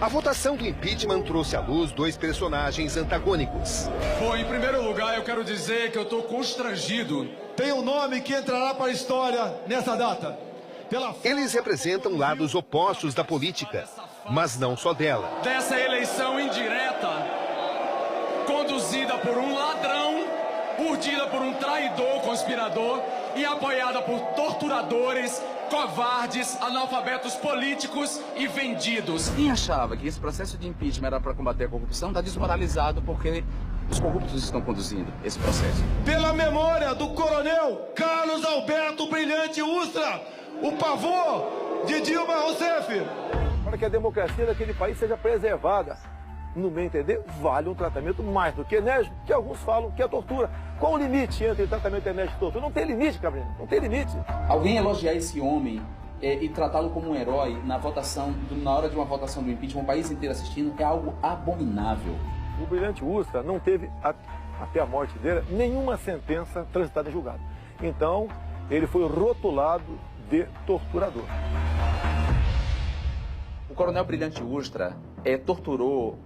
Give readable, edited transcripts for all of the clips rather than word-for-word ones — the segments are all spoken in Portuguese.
A votação do impeachment trouxe à luz dois personagens antagônicos. Bom, em primeiro lugar, eu quero dizer que eu estou constrangido. Tem um nome que entrará para a história nessa data. Eles representam lados opostos da política, mas não só dela. Dessa eleição indireta, conduzida por um ladrão, urdida por um traidor, conspirador e apoiada por torturadores, covardes, analfabetos políticos e vendidos. Quem achava que esse processo de impeachment era para combater a corrupção está desmoralizado porque os corruptos estão conduzindo esse processo. Pela memória do coronel Carlos Alberto Brilhante Ustra, o pavor de Dilma Rousseff. Para que a democracia daquele país seja preservada, no meu entender, vale um tratamento mais do que enérgico, que alguns falam que é tortura. Qual o limite entre tratamento enérgico e tortura? Não tem limite, Gabriel, não tem limite. Alguém elogiar esse homem e tratá-lo como um herói na votação, na hora de uma votação do impeachment, o país inteiro assistindo, é algo abominável. O Brilhante Ustra não teve, até a morte dele, nenhuma sentença transitada em julgado. Então, ele foi rotulado de torturador. O coronel Brilhante Ustra torturou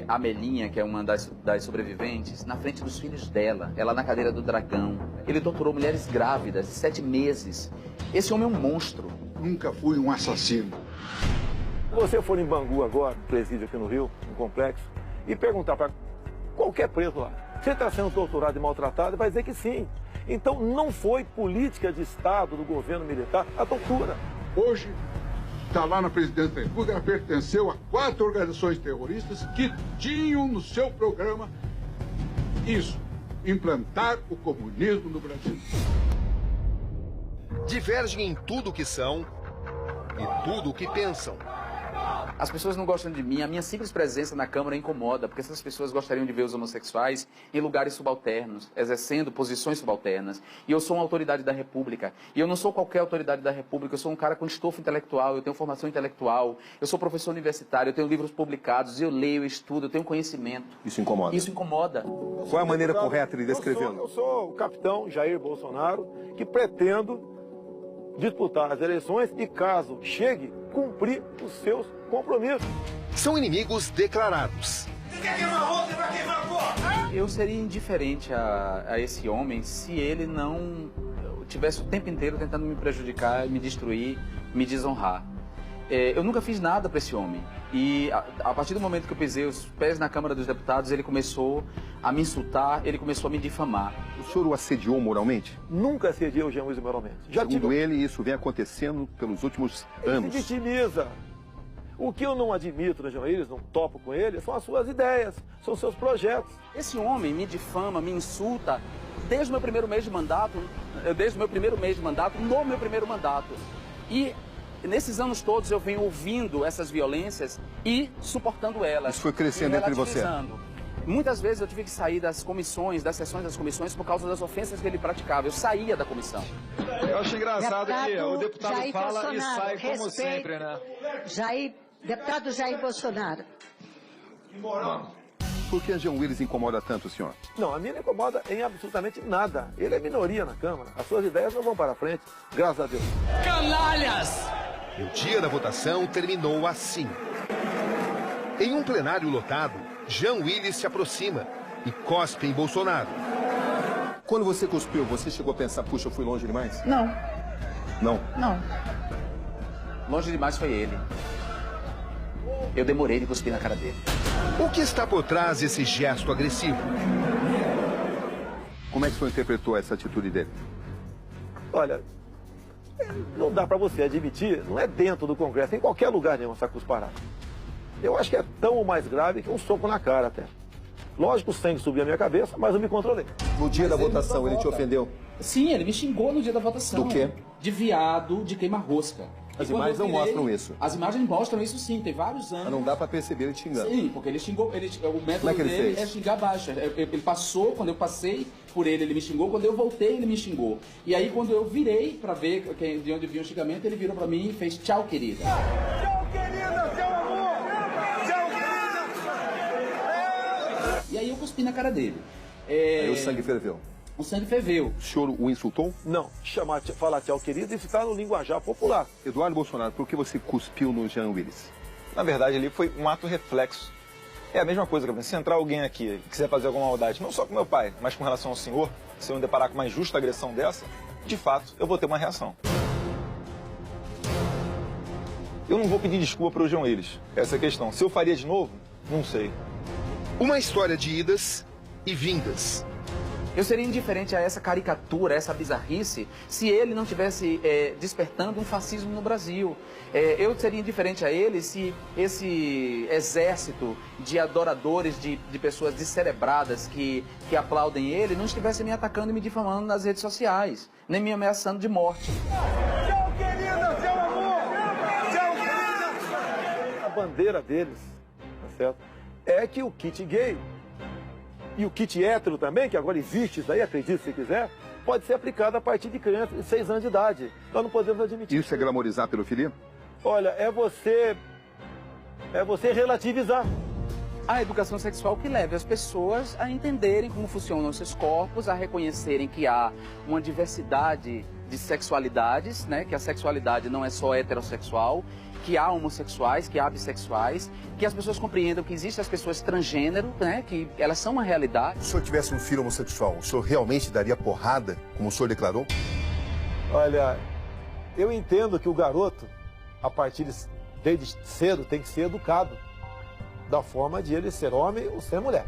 a Melinha, que é uma das sobreviventes, na frente dos filhos dela, ela na cadeira do dragão. Ele torturou mulheres grávidas de 7 meses. Esse homem é um monstro. Nunca fui um assassino. Se você for em Bangu agora, presídio aqui no Rio, no complexo, e perguntar para qualquer preso lá, você está sendo torturado e maltratado, ele vai dizer que sim. Então não foi política de Estado do governo militar a tortura. Hoje, está lá na presidência da República, ela pertenceu a 4 organizações terroristas que tinham no seu programa isso, implantar o comunismo no Brasil. Divergem em tudo o que são e tudo o que pensam. As pessoas não gostam de mim, a minha simples presença na Câmara incomoda, porque essas pessoas gostariam de ver os homossexuais em lugares subalternos, exercendo posições subalternas. E eu sou uma autoridade da República. E eu não sou qualquer autoridade da República, eu sou um cara com estofo intelectual, eu tenho formação intelectual, eu sou professor universitário, eu tenho livros publicados, eu leio, eu estudo, eu tenho conhecimento. Isso incomoda? Isso incomoda. Qual é a maneira correta de descrevê-lo? Eu sou o capitão Jair Bolsonaro, que pretendo disputar as eleições e, caso chegue, cumprir os seus compromissos. São inimigos declarados. Você quer queimar a você vai queimar a porra! Eu seria indiferente a esse homem se ele não tivesse o tempo inteiro tentando me prejudicar, me destruir, me desonrar. Eu nunca fiz nada para esse homem. E a partir do momento que eu pisei os pés na Câmara dos Deputados, ele começou a me insultar, ele começou a me difamar. O senhor o assediou moralmente? Nunca assediei o Jean Willis moralmente. Segundo ele, isso vem acontecendo pelos últimos anos. Ele se vitimiza. O que eu não admito no Jean Willis, não topo com ele, são as suas ideias, são os seus projetos. Esse homem me difama, me insulta desde o meu primeiro mês de mandato, no meu primeiro mandato. E nesses anos todos eu venho ouvindo essas violências e suportando elas. Isso foi crescendo entre você? Muitas vezes eu tive que sair das comissões, das sessões das comissões, por causa das ofensas que ele praticava. Eu saía da comissão. Eu acho engraçado que o deputado Jair fala Bolsonaro, e sai como respeito, sempre, né? Deputado Jair Bolsonaro. Por que a Jean Willis incomoda tanto o senhor? Não, a mim não incomoda em absolutamente nada. Ele é minoria na Câmara. As suas ideias não vão para frente, graças a Deus. Canalhas! O dia da votação terminou assim. Em um plenário lotado, Jean Willis se aproxima e cospe em Bolsonaro. Quando você cuspiu, você chegou a pensar, puxa, eu fui longe demais? Não. Não? Não. Longe demais foi ele. Eu demorei de cuspir na cara dele. O que está por trás desse gesto agressivo? Como é que o senhor interpretou essa atitude dele? Olha, não dá para você admitir, não é dentro do Congresso, em qualquer lugar nenhum essa cusparada. Eu acho que é tão ou mais grave que um soco na cara até. Lógico, o sangue subiu a minha cabeça, mas eu me controlei. No dia da votação, ele te ofendeu? Sim, ele me xingou no dia da votação. Do quê? De viado, de queima-rosca. As imagens não mostram isso. As imagens mostram isso sim, tem vários anos. Mas não dá pra perceber ele te xingando. Sim, porque ele xingou, o método Como é que ele dele fez? é xingar baixo. Ele passou, quando eu passei por ele me xingou, quando eu voltei, ele me xingou. E aí, quando eu virei pra ver de onde vinha o xingamento, ele virou pra mim e fez tchau, querida. Tchau, querida, tchau, amor! Tchau, querida! E aí eu cuspi na cara dele. Aí o sangue ferveu. O sangue ferveu. O senhor o insultou? Não, falar tchau querido, isso está no linguajar popular. Eduardo Bolsonaro, por que você cuspiu no Jean Willis? Na verdade, ali foi um ato reflexo. É a mesma coisa, Gabriel. Se entrar alguém aqui e quiser fazer alguma maldade, não só com meu pai, mas com relação ao senhor, se eu me deparar com uma injusta agressão dessa, de fato, eu vou ter uma reação. Eu não vou pedir desculpa para o João Willis. Essa é a questão. Se eu faria de novo, não sei. Uma história de idas e vindas. Eu seria indiferente a essa caricatura, a essa bizarrice, se ele não estivesse despertando um fascismo no Brasil. Eu seria indiferente a ele se esse exército de adoradores, de pessoas descerebradas que aplaudem ele, não estivesse me atacando e me difamando nas redes sociais, nem me ameaçando de morte. Tchau, querida! Tchau, amor! Tchau, querida! A bandeira deles, tá certo? É que o kit gay e o kit hétero também, que agora existe isso aí, acredite se quiser, pode ser aplicado a partir de crianças de 6 anos de idade. Nós não podemos admitir. Isso é glamorizar a pedofilia? Olha, é você relativizar. A educação sexual que leve as pessoas a entenderem como funcionam os seus corpos, a reconhecerem que há uma diversidade de sexualidades, né? Que a sexualidade não é só heterossexual, que há homossexuais, que há bissexuais, que as pessoas compreendam que existem as pessoas transgênero, né? Que elas são uma realidade. Se o senhor tivesse um filho homossexual, o senhor realmente daria porrada, como o senhor declarou? Olha, eu entendo que o garoto, a partir desde cedo, tem que ser educado da forma de ele ser homem ou ser mulher.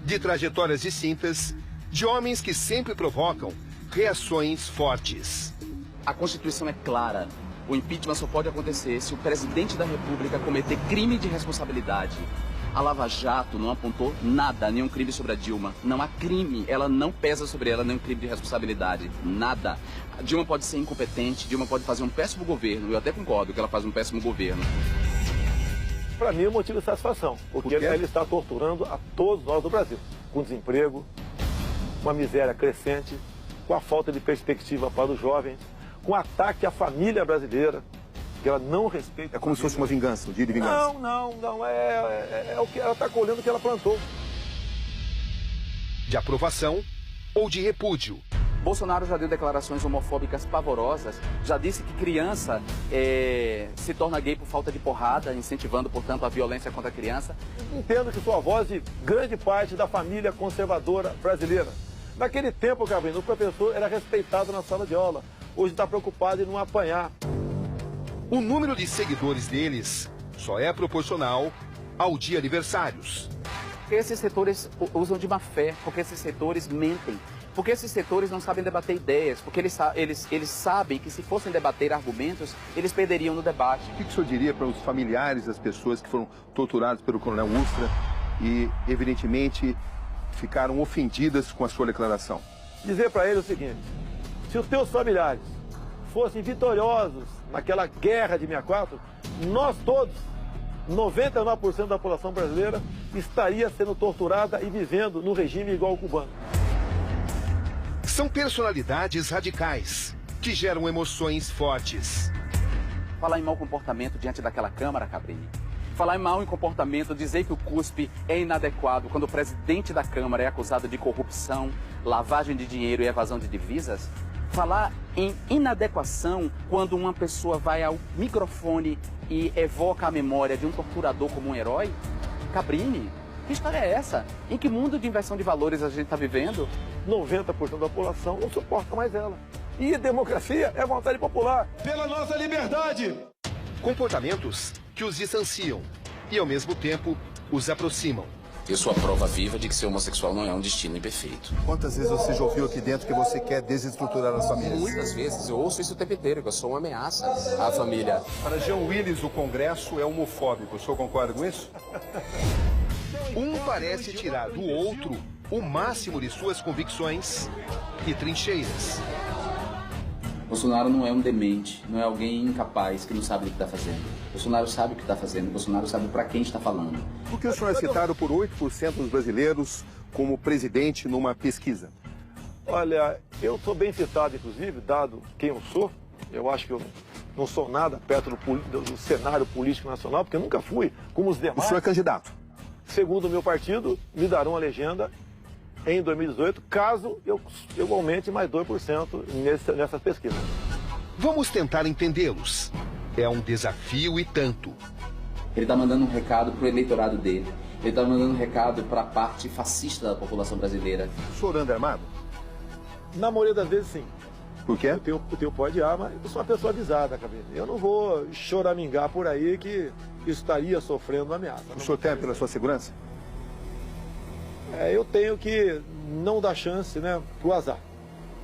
De trajetórias distintas, de homens que sempre provocam reações fortes. A Constituição é clara. O impeachment só pode acontecer se o presidente da República cometer crime de responsabilidade. A Lava Jato não apontou nada, nenhum crime sobre a Dilma. Não há crime, ela não pesa sobre ela nenhum crime de responsabilidade. Nada. A Dilma pode ser incompetente, Dilma pode fazer um péssimo governo. Eu até concordo que ela faz um péssimo governo. Para mim é um motivo de satisfação, porque ele está torturando a todos nós do Brasil. Com desemprego, com a miséria crescente, com a falta de perspectiva para os jovens, com ataque à família brasileira, que ela não respeita. É como se fosse uma vingança, um dia de vingança. Não. É o que ela está colhendo o que ela plantou. De aprovação ou de repúdio. Bolsonaro já deu declarações homofóbicas pavorosas, já disse que criança se torna gay por falta de porrada, incentivando, portanto, a violência contra a criança. Entendo que sou a voz de grande parte da família conservadora brasileira. Naquele tempo, Gabriel, o professor era respeitado na sala de aula. Hoje está preocupado em não apanhar. O número de seguidores deles só é proporcional ao de aniversários. Porque esses setores usam de má fé, porque esses setores mentem, porque esses setores não sabem debater ideias, porque eles sabem que se fossem debater argumentos, eles perderiam no debate. O que o senhor diria para os familiares das pessoas que foram torturadas pelo coronel Ustra e, evidentemente, ficaram ofendidas com a sua declaração? Dizer para ele o seguinte: se os teus familiares fossem vitoriosos naquela guerra de 64, nós todos, 99% da população brasileira, estaria sendo torturada e vivendo no regime igual ao cubano. São personalidades radicais que geram emoções fortes. Falar em mau comportamento diante daquela Câmara, Cabrini. Falar em mau comportamento, dizer que o CUSP é inadequado quando o presidente da Câmara é acusado de corrupção, lavagem de dinheiro e evasão de divisas. Falar em inadequação quando uma pessoa vai ao microfone e evoca a memória de um torturador como um herói. Cabrini, que história é essa? Em que mundo de inversão de valores a gente está vivendo? 90% da população não suporta mais ela. E democracia é vontade popular. Pela nossa liberdade! Comportamentos que os distanciam e, ao mesmo tempo, os aproximam. Eu sou a prova viva de que ser homossexual não é um destino imperfeito. Quantas vezes você já ouviu aqui dentro que você quer desestruturar as famílias? Muitas vezes. Eu ouço isso o tempo inteiro, que eu sou uma ameaça à família. Para João Willis, o Congresso é homofóbico. O senhor concorda com isso? Um parece tirar do outro o máximo de suas convicções e trincheiras. Bolsonaro não é um demente, não é alguém incapaz que não sabe o que está fazendo. Bolsonaro sabe o que está fazendo, Bolsonaro sabe para quem está falando. Por que o senhor é citado por 8% dos brasileiros como presidente numa pesquisa? Olha, eu sou bem citado, inclusive, dado quem eu sou. Eu acho que eu não sou nada perto do cenário político nacional, porque eu nunca fui como os demais. O senhor é candidato? Segundo o meu partido, me darão a legenda em 2018, caso eu aumente mais 2% nessas pesquisas. Vamos tentar entendê-los. é um desafio e tanto. Ele está mandando um recado para o eleitorado dele. Ele está mandando um recado para a parte fascista da população brasileira. O senhor anda armado? Na maioria das vezes, sim. Por quê? Eu tenho pó de arma, eu sou uma pessoa avisada, cabelo. Eu não vou choramingar por aí que estaria sofrendo uma ameaça. O senhor teme pela sua segurança? Eu tenho que não dar chance, né, pro azar.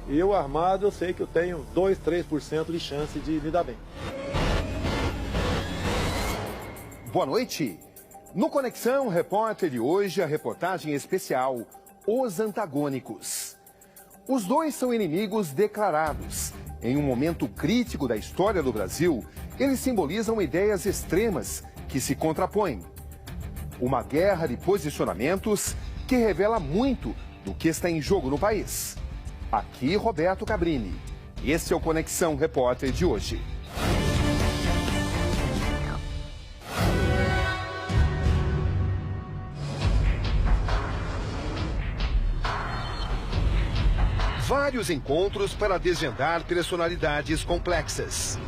Eu armado, eu sei que eu tenho 2, 3% de chance de me dar bem. Boa noite. No Conexão Repórter de hoje, a reportagem especial Os Antagônicos. Os dois são inimigos declarados. Em um momento crítico da história do Brasil, eles simbolizam ideias extremas que se contrapõem. Uma guerra de posicionamentos que revela muito do que está em jogo no país. Aqui, Roberto Cabrini. Esse é o Conexão Repórter de hoje. Vários encontros para desvendar personalidades complexas.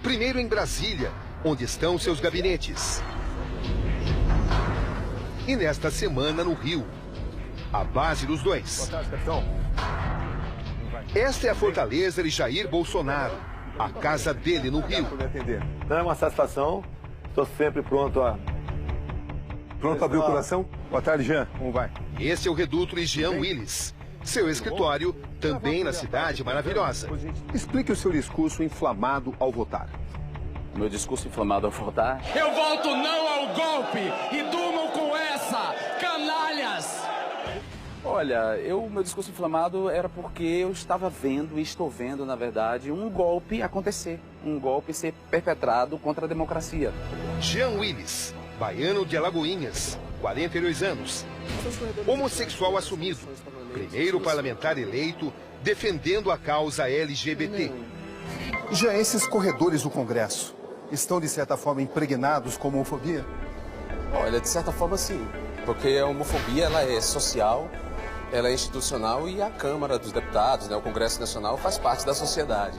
Primeiro em Brasília, onde estão seus gabinetes. E nesta semana no Rio, a base dos dois. Boa tarde, capitão. Esta é a fortaleza de Jair Bolsonaro, a casa dele no Rio. Não é uma satisfação, estou sempre pronto a... Pronto a abrir o coração? Boa tarde, Jean. Como vai? Esse é o reduto de Jean Willis. Seu escritório também na cidade maravilhosa. Explique o seu discurso inflamado ao votar. Meu discurso inflamado ao votar? Eu voto não ao golpe e durmam com essa, canalhas! Olha, meu discurso inflamado era porque eu estava vendo, e estou vendo, na verdade, um golpe acontecer. Um golpe ser perpetrado contra a democracia. Jean Willis, baiano de Alagoinhas, 42 anos. Homossexual assumido. Primeiro parlamentar eleito defendendo a causa LGBT. Já esses corredores do Congresso estão, de certa forma, impregnados com homofobia? Olha, de certa forma, sim. Porque a homofobia ela é social, ela é institucional e a Câmara dos Deputados, né, o Congresso Nacional, faz parte da sociedade.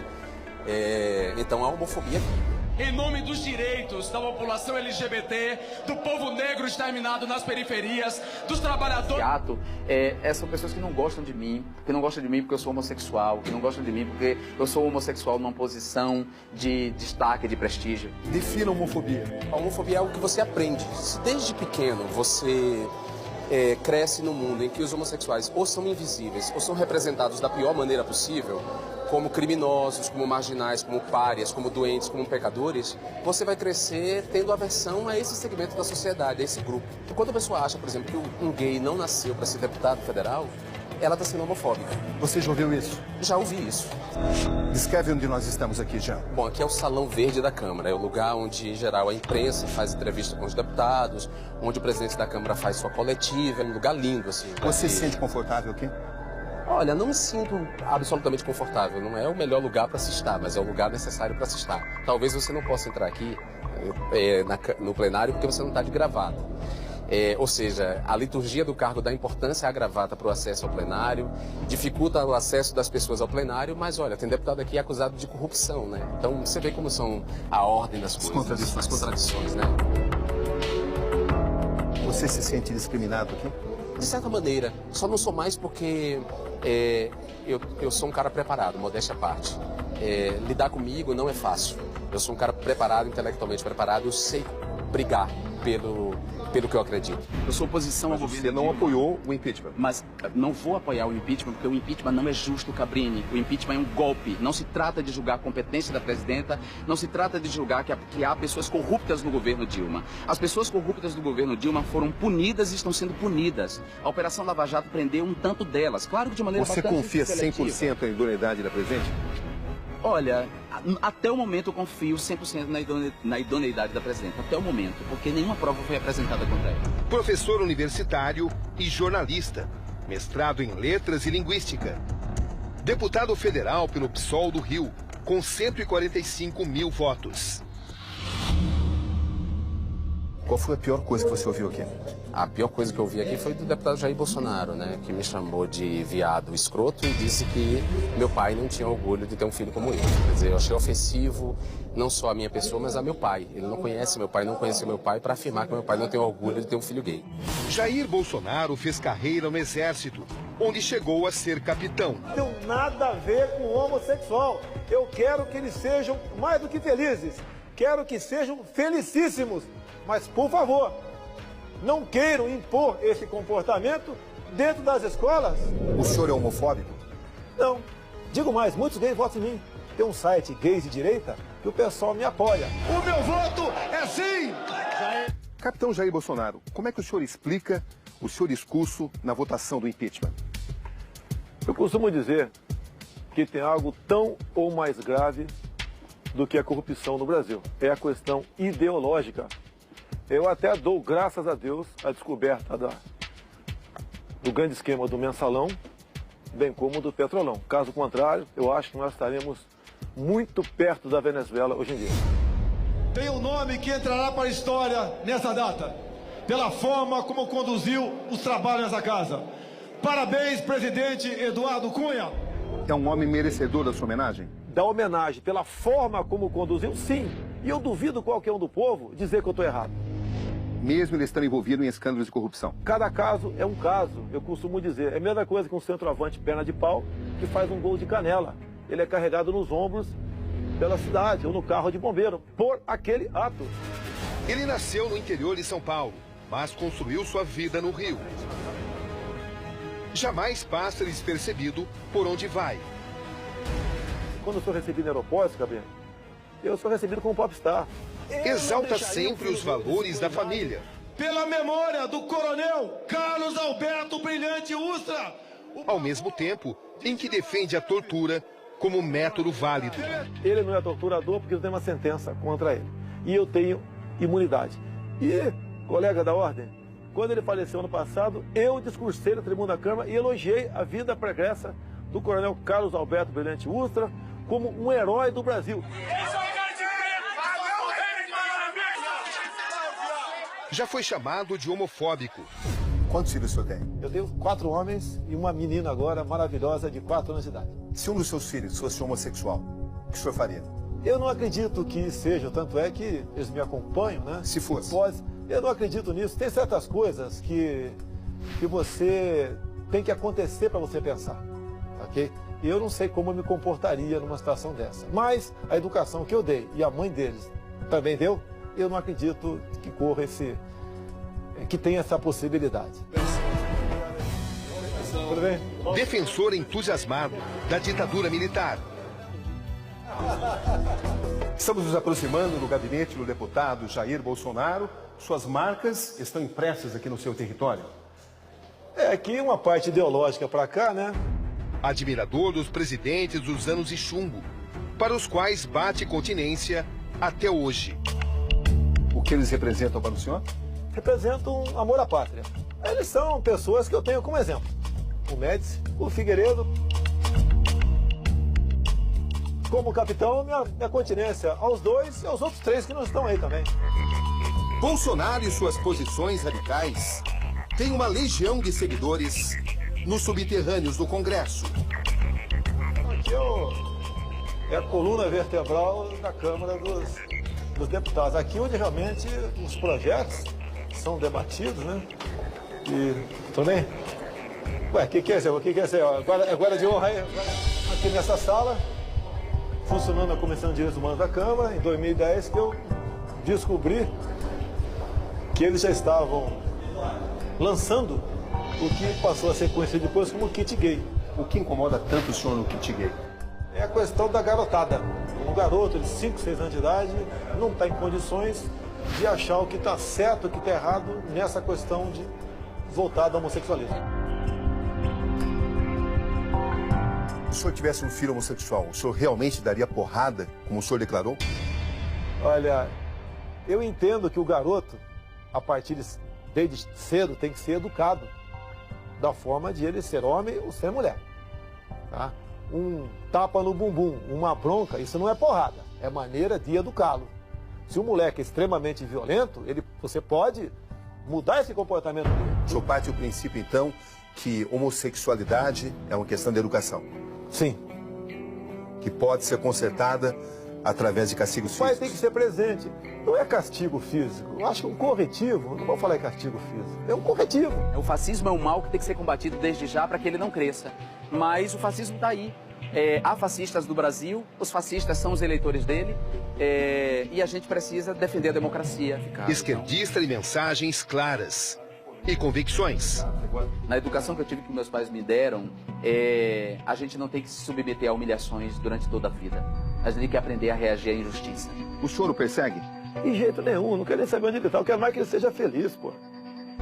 Então, a homofobia... Em nome dos direitos da população LGBT, do povo negro exterminado nas periferias, dos trabalhadores... São pessoas que não gostam de mim, que não gostam de mim porque eu sou homossexual, que não gostam de mim porque eu sou homossexual numa posição de destaque, de prestígio. Defina a homofobia. A homofobia é algo que você aprende. Se desde pequeno você cresce num mundo em que os homossexuais ou são invisíveis ou são representados da pior maneira possível, como criminosos, como marginais, como párias, como doentes, como pecadores, você vai crescer tendo aversão a esse segmento da sociedade, a esse grupo. E quando a pessoa acha, por exemplo, que um gay não nasceu para ser deputado federal, ela está sendo homofóbica. Você já ouviu isso? Já ouvi isso. Descreve onde nós estamos aqui, Jean. Bom, aqui é o Salão Verde da Câmara. É o lugar onde, em geral, a imprensa faz entrevista com os deputados, onde o presidente da Câmara faz sua coletiva. É um lugar lindo, assim. Você se sente confortável aqui? Olha, não me sinto absolutamente confortável. Não é o melhor lugar para se estar, mas é o lugar necessário para se estar. Talvez você não possa entrar aqui no plenário porque você não está de gravata. Ou seja, a liturgia do cargo dá importância à gravata para o acesso ao plenário, dificulta o acesso das pessoas ao plenário, mas olha, tem deputado aqui acusado de corrupção, né? Então você vê como são a ordem das coisas, as contradições, né? Você se sente discriminado aqui? De certa maneira, só não sou mais porque eu sou um cara preparado, modéstia à parte. Lidar comigo não é fácil. Eu sou um cara preparado, intelectualmente preparado, eu sei brigar pelo que eu acredito. Eu sou oposição ao governo. Você não apoiou o impeachment? Mas não vou apoiar o impeachment porque o impeachment não é justo, Cabrini. O impeachment é um golpe. Não se trata de julgar a competência da presidenta, não se trata de julgar que há pessoas corruptas no governo Dilma. As pessoas corruptas do governo Dilma foram punidas e estão sendo punidas. A Operação Lava Jato prendeu um tanto delas. Claro que de maneira Você bastante confia seletiva. 100% na idoneidade da presidente? Olha, até o momento eu confio 100% na idoneidade da presidenta. Até o momento, porque nenhuma prova foi apresentada contra ela. Professor universitário e jornalista. Mestrado em Letras e Linguística. Deputado federal pelo PSOL do Rio, com 145 mil votos. Qual foi a pior coisa que você ouviu aqui? A pior coisa que eu ouvi aqui foi do deputado Jair Bolsonaro, né? Que me chamou de viado escroto e disse que meu pai não tinha orgulho de ter um filho como eu. Quer dizer, eu achei ofensivo não só a minha pessoa, mas a meu pai. Ele não conhece meu pai, não conheceu meu pai para afirmar que meu pai não tem orgulho de ter um filho gay. Jair Bolsonaro fez carreira no Exército, onde chegou a ser capitão. Não tem nada a ver com homossexual. Eu quero que eles sejam mais do que felizes. Quero que sejam felicíssimos. Mas, por favor, não queiram impor esse comportamento dentro das escolas. O senhor é homofóbico? Não. Digo mais, muitos gays votam em mim. Tem um site Gays de Direita que o pessoal me apoia. O meu voto é sim! Capitão Jair Bolsonaro, como é que o senhor explica o seu discurso na votação do impeachment? Eu costumo dizer que tem algo tão ou mais grave do que a corrupção no Brasil. É a questão ideológica. Eu até dou graças a Deus a descoberta do grande esquema do mensalão, bem como do petrolão. Caso contrário, eu acho que nós estaremos muito perto da Venezuela hoje em dia. Tem um nome que entrará para a história nessa data, pela forma como conduziu os trabalhos nessa casa. Parabéns, presidente Eduardo Cunha. É um homem merecedor da sua homenagem? Da homenagem pela forma como conduziu, sim. E eu duvido qualquer um do povo dizer que eu estou errado. Mesmo ele estando envolvido em escândalos de corrupção? Cada caso é um caso, eu costumo dizer. É a mesma coisa que um centroavante perna de pau que faz um gol de canela. Ele é carregado nos ombros pela cidade ou no carro de bombeiro por aquele ato. Ele nasceu no interior de São Paulo, mas construiu sua vida no Rio. Jamais passa despercebido por onde vai. Quando eu sou recebido no aeroporto, Gabriel, eu sou recebido como popstar. Exalta sempre os valores da família. Pela memória do coronel Carlos Alberto Brilhante Ustra. Ao mesmo tempo em que defende a tortura como método válido. Ele não é torturador porque eu tenho uma sentença contra ele. E eu tenho imunidade. E, colega da ordem, quando ele faleceu ano passado, eu discursei na tribuna da Câmara e elogiei a vida pregressa do coronel Carlos Alberto Brilhante Ustra como um herói do Brasil. Já foi chamado de homofóbico. Quantos filhos o senhor tem? Eu tenho 4 homens e uma menina agora maravilhosa de 4 anos de idade. Se um dos seus filhos fosse homossexual, o que o senhor faria? Eu não acredito que seja, tanto é que eles me acompanham, né? Se fosse. Eu não acredito nisso. Tem certas coisas que você tem que acontecer para você pensar, ok? E eu não sei como eu me comportaria numa situação dessa. Mas a educação que eu dei e a mãe deles também deu, eu não acredito que corra que tenha essa possibilidade. Tudo bem? Defensor entusiasmado da ditadura militar. Estamos nos aproximando do gabinete do deputado Jair Bolsonaro. Suas marcas estão impressas aqui no seu território? É, aqui uma parte ideológica para cá, né? Admirador dos presidentes dos anos de chumbo, para os quais bate continência até hoje. O que eles representam para o senhor? Representam amor à pátria. Eles são pessoas que eu tenho como exemplo. O Médici, o Figueiredo. Como capitão, minha continência aos 2 e aos outros 3 que não estão aí também. Bolsonaro e suas posições radicais têm uma legião de seguidores nos subterrâneos do Congresso. Aqui é a coluna vertebral da Câmara dos Deputados. Aqui onde realmente os projetos são debatidos, né? E tudo bem? Ué, o que é isso? O que é isso? Agora de honra aí, aqui nessa sala, funcionando a Comissão de Direitos Humanos da Câmara, em 2010, que eu descobri que eles já estavam lançando o que passou a ser conhecido depois como kit gay. O que incomoda tanto o senhor no kit gay? É a questão da garotada. Um garoto de 5, 6 anos de idade não está em condições de achar o que está certo, o que está errado nessa questão de voltada ao homossexualismo. Se o senhor tivesse um filho homossexual, o senhor realmente daria porrada, como o senhor declarou? Olha, eu entendo que o garoto, a partir desde cedo, tem que ser educado da forma de ele ser homem ou ser mulher. Tá? Um tapa no bumbum, uma bronca, isso não é porrada, é maneira de educá-lo. Se um moleque é extremamente violento, você pode mudar esse comportamento dele. O senhor parte do princípio, então, que homossexualidade é uma questão de educação? Sim. Que pode ser consertada através de castigos físicos? Mas tem que ser presente. Não é castigo físico. Eu acho que um corretivo, não vou falar em castigo físico, é um corretivo. O fascismo é um mal que tem que ser combatido desde já para que ele não cresça. Mas o fascismo está aí. Há fascistas do Brasil, os fascistas são os eleitores dele, e a gente precisa defender a democracia. Esquerdista de mensagens claras e convicções. Na educação que eu tive que meus pais me deram, a gente não tem que se submeter a humilhações durante toda a vida. A gente tem que aprender a reagir à injustiça. O senhor o persegue? De jeito nenhum, não quero nem saber onde ele está. Eu quero mais que ele seja feliz, pô.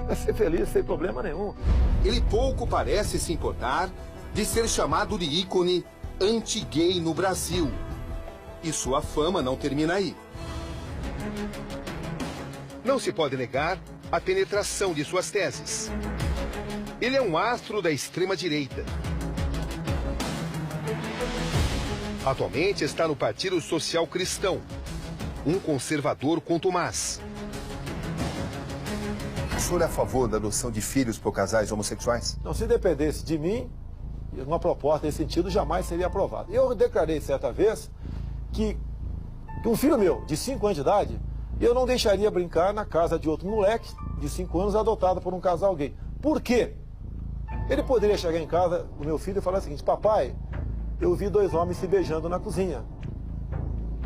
Vai ser feliz sem problema nenhum. Ele pouco parece se importar de ser chamado de ícone anti-gay no Brasil. E sua fama não termina aí. Não se pode negar a penetração de suas teses. Ele é um astro da extrema-direita. Atualmente está no Partido Social Cristão, um conservador contumaz. O senhor é a favor da adoção de filhos por casais homossexuais? Não, se dependesse de mim, uma proposta nesse sentido jamais seria aprovada. Eu declarei certa vez que um filho meu, de 5 anos de idade, eu não deixaria brincar na casa de outro moleque de 5 anos adotado por um casal gay. Por quê? Ele poderia chegar em casa, o meu filho, e falar o seguinte: papai, eu vi 2 homens se beijando na cozinha.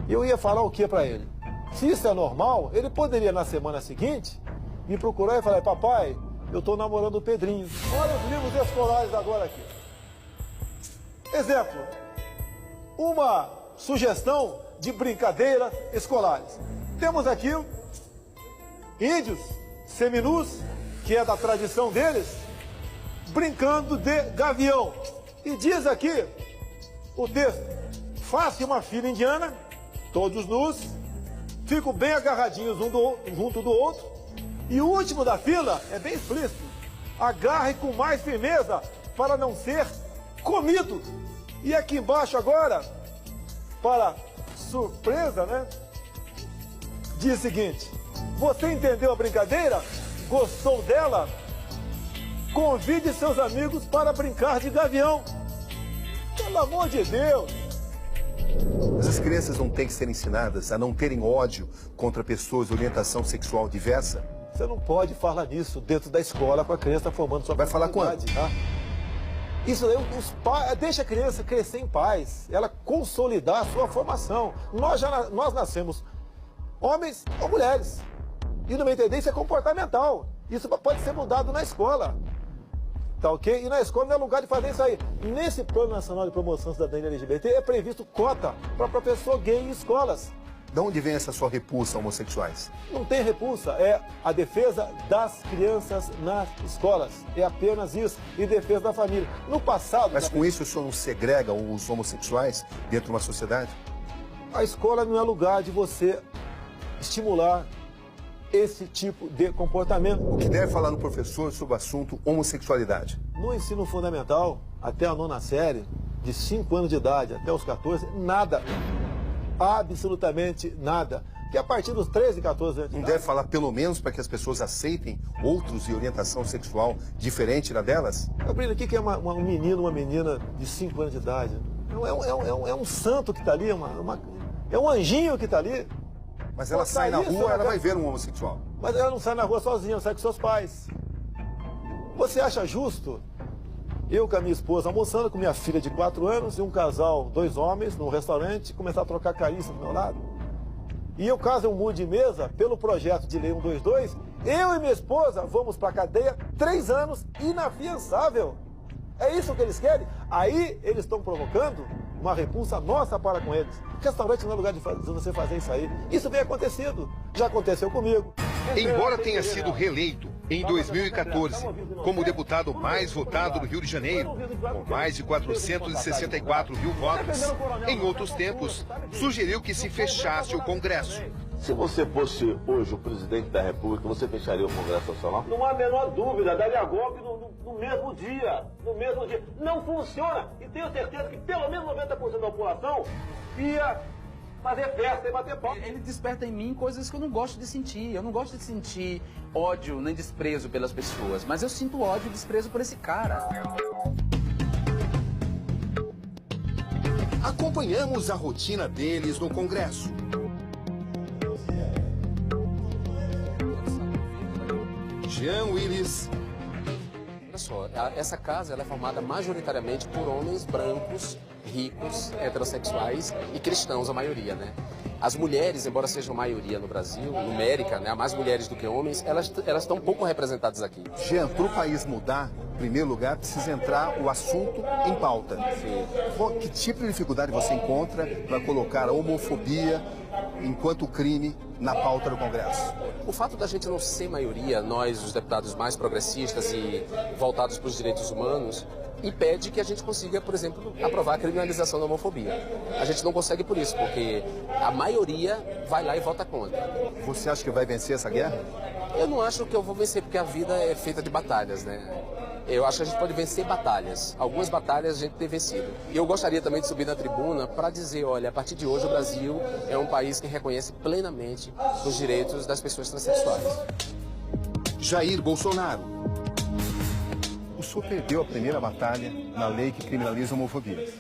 Eu ia falar o que para ele? Se isso é normal, ele poderia na semana seguinte me procurar e falar: papai, eu estou namorando o Pedrinho. Olha os livros escolares agora aqui. Exemplo, uma sugestão de brincadeiras escolares. Temos aqui índios seminus, que é da tradição deles, brincando de gavião. E diz aqui o texto: faça uma fila indiana, todos nus, ficam bem agarradinhos junto do outro, e o último da fila é bem explícito: agarre com mais firmeza para não ser comido. E aqui embaixo agora, para surpresa, né, diz o seguinte: você entendeu a brincadeira? Gostou dela? Convide seus amigos para brincar de gavião. Pelo amor de Deus! Mas as crianças não têm que ser ensinadas a não terem ódio contra pessoas de orientação sexual diversa? Você não pode falar nisso dentro da escola com a criança formando sua personalidade. Vai falar quando? Tá? Isso aí, deixa a criança crescer em paz, ela consolidar a sua formação. Nós nascemos homens ou mulheres. E numa tendência comportamental. Isso pode ser mudado na escola. Tá ok? E na escola não é lugar de fazer isso aí. Nesse Plano Nacional de Promoção da Cidadania LGBT é previsto cota para professor gay em escolas. De onde vem essa sua repulsa a homossexuais? Não tem repulsa, é a defesa das crianças nas escolas. É apenas isso, e defesa da família. No passado... Mas com isso o senhor não segrega os homossexuais dentro de uma sociedade? A escola não é lugar de você estimular esse tipo de comportamento. O que deve falar no professor sobre o assunto homossexualidade? No ensino fundamental, até a 9ª série, de 5 anos de idade até os 14, nada. Absolutamente nada. Que a partir dos 13, 14 anos de idade... Não deve falar pelo menos para que as pessoas aceitem outros de orientação sexual diferente da delas? Gabriela, o que é um menino, uma menina de 5 anos de idade? É um santo que está ali, é um anjinho que está ali. Mas ela sai na rua, ela vai ver um homossexual. Mas ela não sai na rua sozinha, ela sai com seus pais. Você acha justo eu com a minha esposa almoçando com minha filha de 4 anos e um casal, 2 homens, num restaurante, começar a trocar carícia do meu lado? E eu, caso eu mude de mesa, pelo projeto de lei 122, eu e minha esposa vamos para a cadeia 3 anos inafiançável. É isso que eles querem? Aí eles estão provocando uma repulsa nossa para com eles. Restaurante não é lugar de você fazer isso aí. Isso vem acontecendo. Já aconteceu comigo. Embora tenha sido reeleito em 2014 como o deputado mais votado do Rio de Janeiro, com mais de 464 mil votos, em outros tempos, sugeriu que se fechasse o Congresso. Se você fosse hoje o presidente da República, você fecharia o Congresso Nacional? Não há a menor dúvida, daria golpe no mesmo dia. No mesmo dia. Não funciona. E tenho certeza que pelo menos 90% da população ia fazer festa e bater palma. Ele desperta em mim coisas que eu não gosto de sentir. Eu não gosto de sentir ódio nem desprezo pelas pessoas, mas eu sinto ódio e desprezo por esse cara. Acompanhamos a rotina deles no Congresso. Jean Willis. Olha só, essa casa ela é formada majoritariamente por homens brancos, ricos, heterossexuais e cristãos, a maioria, né? As mulheres, embora sejam maioria no Brasil, numérica, né, há mais mulheres do que homens, elas estão pouco representadas aqui. Jean, para o país mudar, em primeiro lugar, precisa entrar o assunto em pauta. Sim. Que tipo de dificuldade você encontra para colocar a homofobia enquanto crime na pauta do Congresso? O fato da gente não ser maioria, nós, os deputados mais progressistas e voltados para os direitos humanos, impede que a gente consiga, por exemplo, aprovar a criminalização da homofobia. A gente não consegue por isso, porque a maioria vai lá e vota contra. Você acha que vai vencer essa guerra? Eu não acho que eu vou vencer, porque a vida é feita de batalhas, né? Eu acho que a gente pode vencer batalhas. Algumas batalhas a gente tem vencido. E eu gostaria também de subir na tribuna para dizer, olha, a partir de hoje o Brasil é um país que reconhece plenamente os direitos das pessoas transexuais. Jair Bolsonaro. O senhor perdeu a primeira batalha na lei que criminaliza a homofobia.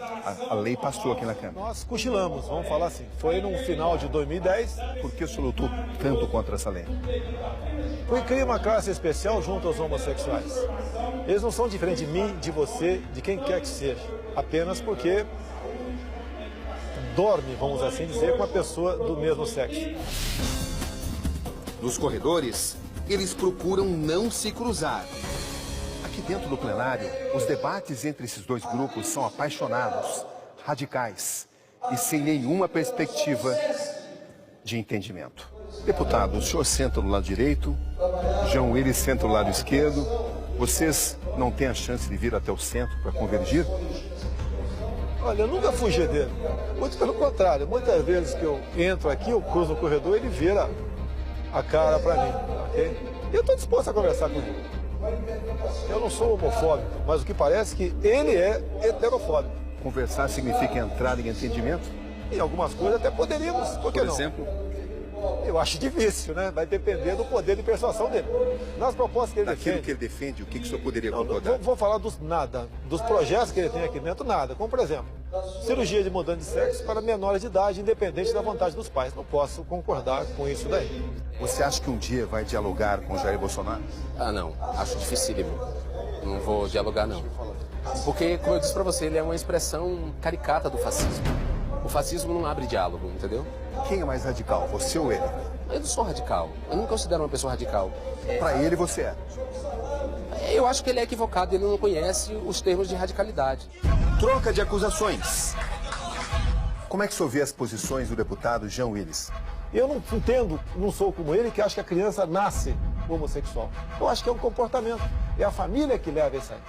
A lei passou aqui na Câmara. Nós cochilamos, vamos falar assim. Foi no final de 2010. Por que o senhor lutou tanto contra essa lei? Porque cria uma classe especial junto aos homossexuais. Eles não são diferentes de mim, de você, de quem quer que seja. Apenas porque dorme, vamos assim dizer, com a pessoa do mesmo sexo. Nos corredores, eles procuram não se cruzar. Aqui dentro do plenário, os debates entre esses dois grupos são apaixonados, radicais e sem nenhuma perspectiva de entendimento. Deputado, o senhor senta do lado direito, Jean Willis senta do lado esquerdo. Vocês não têm a chance de vir até o centro para convergir? Olha, eu nunca fugi dele. Muito pelo contrário. Muitas vezes que eu entro aqui, eu cruzo no corredor, ele vira a cara para mim, ok? E eu estou disposto a conversar com ele. Eu não sou homofóbico, mas o que parece é que ele é heterofóbico. Conversar significa entrar em entendimento? Em algumas coisas até poderíamos, por que não? Por exemplo? Eu acho difícil, né? Vai depender do poder de persuasão dele. Nas propostas que ele Daquilo defende... que ele defende, o que o senhor poderia concordar? Não vou falar dos nada, dos projetos que ele tem aqui dentro, nada. Como, por exemplo, cirurgia de mudança de sexo para menores de idade, independente da vontade dos pais. Não posso concordar com isso daí. Você acha que um dia vai dialogar com Jair Bolsonaro? Ah, não. Acho dificílimo. Não vou dialogar, não. Porque, como eu disse pra você, ele é uma expressão caricata do fascismo. O fascismo não abre diálogo, entendeu? Quem é mais radical, você ou ele? Eu não sou radical. Eu não me considero uma pessoa radical. Para ele, você é? Eu acho que ele é equivocado, ele não conhece os termos de radicalidade. Troca de acusações. Como é que o senhor vê as posições do deputado Jean Willis? Eu não entendo, não sou como ele, que acha que a criança nasce homossexual. Eu acho que é um comportamento. É a família que leva isso aí.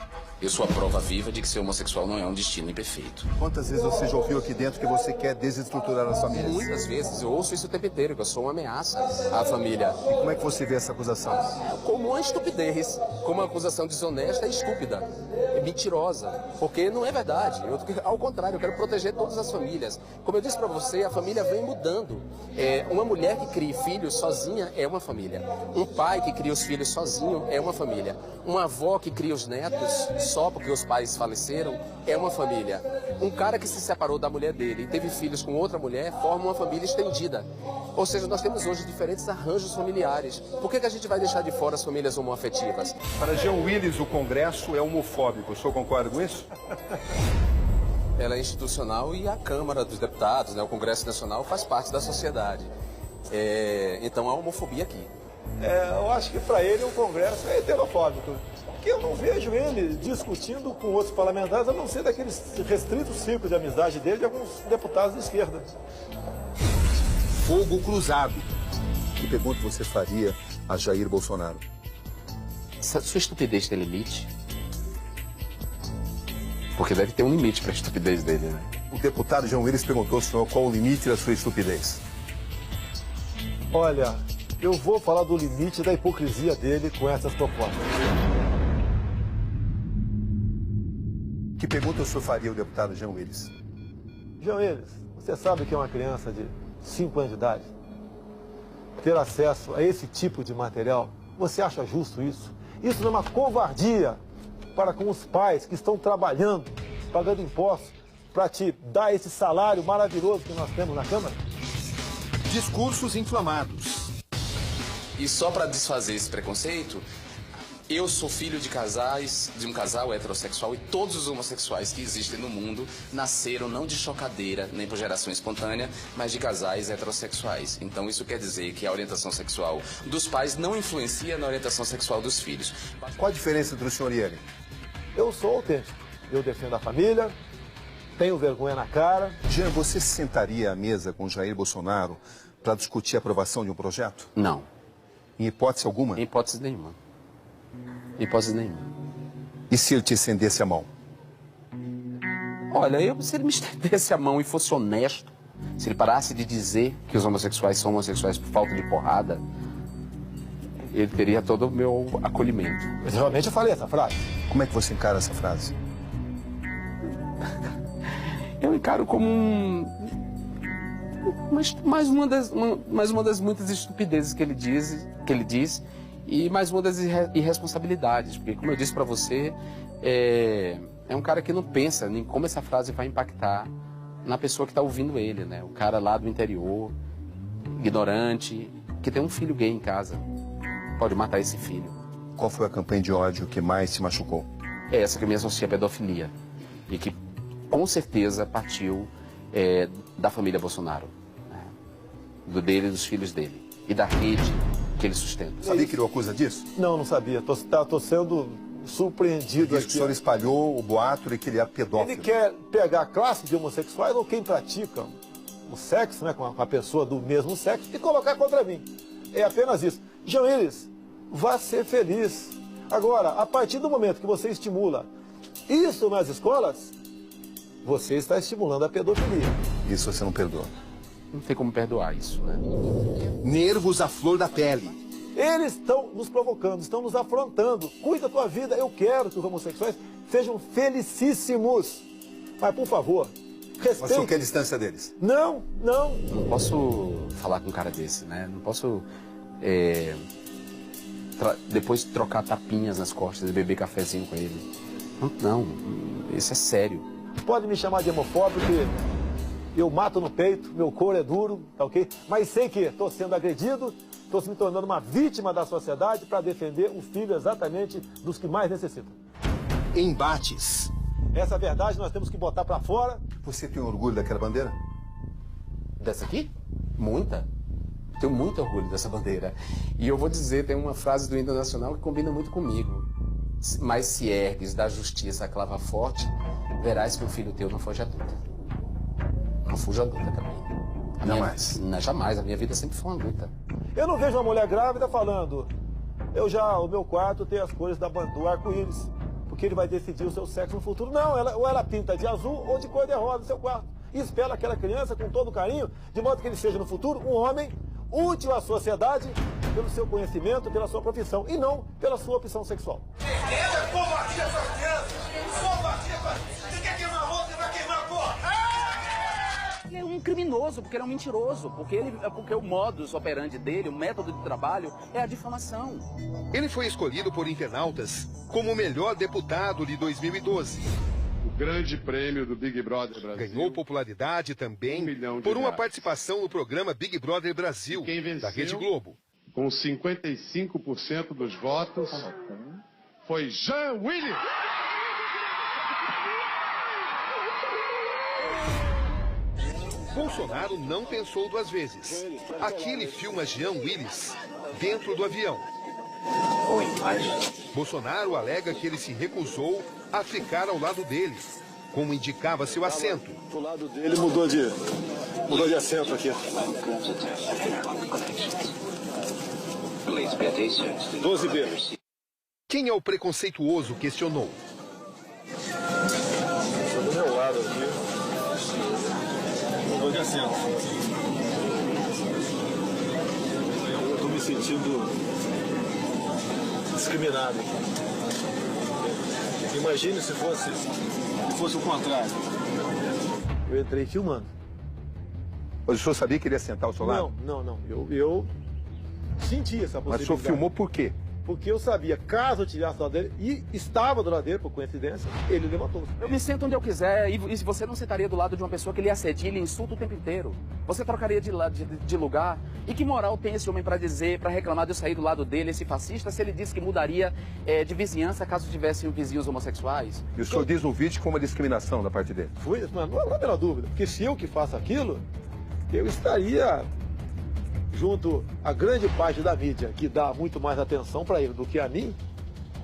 Eu sou a prova viva de que ser homossexual não é um destino imperfeito. Quantas vezes você já ouviu aqui dentro que você quer desestruturar as famílias? Muitas vezes. Eu ouço isso o tempo inteiro, que eu sou uma ameaça à família. E como é que você vê essa acusação? Como uma estupidez. Como uma acusação desonesta e estúpida. E mentirosa. Porque não é verdade. Ao contrário, eu quero proteger todas as famílias. Como eu disse pra você, a família vem mudando. Uma mulher que cria filhos sozinha é uma família. Um pai que cria os filhos sozinho é uma família. Uma avó que cria os netos só porque os pais faleceram é uma família. Um cara que se separou da mulher dele e teve filhos com outra mulher forma uma família estendida. Ou seja, nós temos hoje diferentes arranjos familiares. Por que a gente vai deixar de fora as famílias homoafetivas? Para Jean Willis, o Congresso é homofóbico. O senhor concorda com isso? Ela é institucional e a Câmara dos Deputados, né, o Congresso Nacional, faz parte da sociedade. Então há homofobia aqui. Eu acho que para ele o Congresso é heterofóbico. Porque eu não vejo ele discutindo com outros parlamentares, a não ser daqueles restritos círculos de amizade dele de alguns deputados de esquerda. Fogo cruzado. Que pergunta você faria a Jair Bolsonaro? Sua estupidez tem limite? Porque deve ter um limite para a estupidez dele, né? O deputado Jean Willis perguntou ao senhor qual o limite da sua estupidez. Olha, eu vou falar do limite da hipocrisia dele com essas propostas. Que pergunta o senhor faria ao deputado Jean Willis? Jean Willis, Você sabe que é uma criança de 5 anos de idade ter acesso a esse tipo de material? Você acha justo isso? Isso não é uma covardia para com os pais que estão trabalhando, pagando impostos, para te dar esse salário maravilhoso que nós temos na Câmara? Discursos inflamados. E só para desfazer esse preconceito, eu sou filho de um casal heterossexual, e todos os homossexuais que existem no mundo nasceram não de chocadeira, nem por geração espontânea, mas de casais heterossexuais. Então isso quer dizer que a orientação sexual dos pais não influencia na orientação sexual dos filhos. Qual a diferença entre o senhor e ele? Eu sou autêntico. Eu defendo a família, tenho vergonha na cara. Jean, você se sentaria à mesa com Jair Bolsonaro para discutir a aprovação de um projeto? Não. Em hipótese alguma? Em hipótese nenhuma. Hipótese nenhuma. E se ele te estendesse a mão? Olha, se ele me estendesse a mão e fosse honesto, se ele parasse de dizer que os homossexuais são homossexuais por falta de porrada, ele teria todo o meu acolhimento. Mas realmente eu falei essa frase. Como é que você encara essa frase? Eu encaro como mais uma das muitas estupidezes que ele diz, e mais uma das irresponsabilidades, porque, como eu disse para você, é um cara que não pensa em como essa frase vai impactar na pessoa que está ouvindo ele, né? O cara lá do interior, ignorante, que tem um filho gay em casa, pode matar esse filho. Qual foi a campanha de ódio que mais te machucou? É essa que me associa à pedofilia, e que com certeza partiu da família Bolsonaro, né? Dele e dos filhos dele, e da rede que ele sustenta. Sabia que ele o acusa disso? Não, não sabia. Tô sendo surpreendido aqui. O senhor espalhou o boato de que ele é pedófilo. Ele quer pegar a classe de homossexuais ou quem pratica o sexo, né, com a pessoa do mesmo sexo, e colocar contra mim. É apenas isso. Jean Willis, vá ser feliz. Agora, a partir do momento que você estimula isso nas escolas, você está estimulando a pedofilia. Isso você não perdoa. Não tem como perdoar isso, né? Nervos à flor da pele. Eles estão nos provocando, estão nos afrontando. Cuida da tua vida. Eu quero que os homossexuais sejam felicíssimos. Mas, por favor, respeite. Mas o que é a distância deles? Não. Não posso falar com um cara desse, né? Não posso depois trocar tapinhas nas costas e beber cafezinho com ele. Não, isso é sério. Pode me chamar de homofóbico, porque eu mato no peito, meu couro é duro, tá ok? Mas sei que estou sendo agredido, estou me tornando uma vítima da sociedade para defender o filho exatamente dos que mais necessitam. Embates. Essa verdade nós temos que botar para fora. Você tem orgulho daquela bandeira? Dessa aqui? Muita. Tenho muito orgulho dessa bandeira. E eu vou dizer, tem uma frase do hino nacional que combina muito comigo. Mas se ergues da justiça a clava forte, verás que o filho teu não foge à luta. Não fuja à luta também. Jamais. Jamais. A minha vida sempre foi uma luta. Eu não vejo uma mulher grávida falando, o meu quarto tem as cores do arco-íris, porque ele vai decidir o seu sexo no futuro. Não, ou ela pinta de azul ou de cor de rosa no seu quarto. E espera aquela criança com todo carinho, de modo que ele seja no futuro um homem útil à sociedade pelo seu conhecimento, pela sua profissão, e não pela sua opção sexual. Você quer queimar a rua, você vai queimar a porra! Ele é um criminoso, porque ele é um mentiroso, porque o modus operandi dele, o método de trabalho, é a difamação. Ele foi escolhido por internautas como o melhor deputado de 2012. O grande prêmio do Big Brother Brasil. Ganhou popularidade também por uma participação no programa Big Brother Brasil, da Rede Globo. Com 55% dos votos, foi Jean Willis. Bolsonaro não pensou duas vezes. Aqui ele filma Jean Willis dentro do avião. Bolsonaro alega que ele se recusou a ficar ao lado dele, como indicava seu assento. O lado dele mudou de assento aqui. 12B. Quem é o preconceituoso questionou. Estou do meu lado aqui. Mudou de assento. Eu estou me sentindo discriminado. Imagine se fosse o contrário. Eu entrei filmando. Mas o senhor sabia que ele ia sentar ao seu lado? Não. Eu senti essa possibilidade. Mas o senhor filmou por quê? Porque eu sabia, caso eu tirasse do lado dele, e estava do lado dele, por coincidência, ele levantou. Eu me sento onde eu quiser, e você não sentaria do lado de uma pessoa que lhe assedia e lhe insulta o tempo inteiro. Você trocaria de lugar. E que moral tem esse homem para dizer, para reclamar de eu sair do lado dele, esse fascista, se ele disse que mudaria de vizinhança caso tivessem vizinhos homossexuais? E o senhor diz no vídeo que foi uma discriminação da parte dele? Foi, mas não há pela dúvida, porque se eu que faço aquilo, eu estaria junto à grande parte da mídia, que dá muito mais atenção para ele do que a mim,